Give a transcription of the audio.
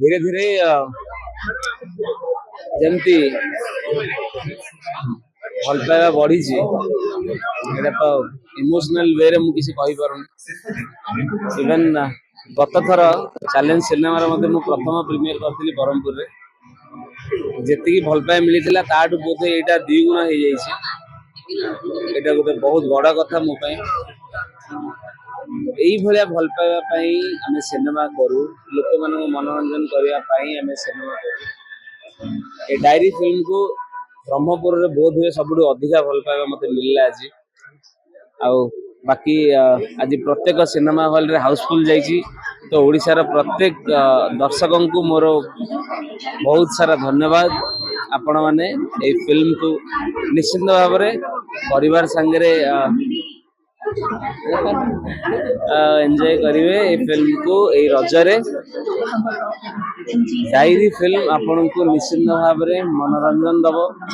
धीरे धीरे जमती भल पाइबा बढ़ी एटा तो इमोशनल वे रे मु किसी कहि पारुनी इवन गत थर चैलेंज सिनेमा मु प्रथम प्रीमियर करथिली बरहमपुर रे जेति भल पाए मिली ताठू बोधे एटा 2 गुना हो जाइए एटा गोटे बहुत बड़ा कथा मो पई यही भलिया भल पाइबा पई आमे सिनेमा करू लोक मानक मनोरंजन करिया पई आमे सिनेमा करू ए डायरी फिल्म को ब्रह्मपुर रे बोध हुए सबुठु अधिका भल पाइबा मते मिलला आज आउ बाकी आज प्रत्येक सिनेमा हॉल रे हाउसफुल जाइछि तो ओडिसा रा प्रत्येक दर्शकों को मोर बहुत सारा धन्यवाद आपण माने ए फिल्म को निश्चित भाव रे परिवार संगे एंजॉय करिवे ए फिल्म को ए रजरे डायरी फिल्म आपण को निश्चित भाव रे मनोरंजन दबो।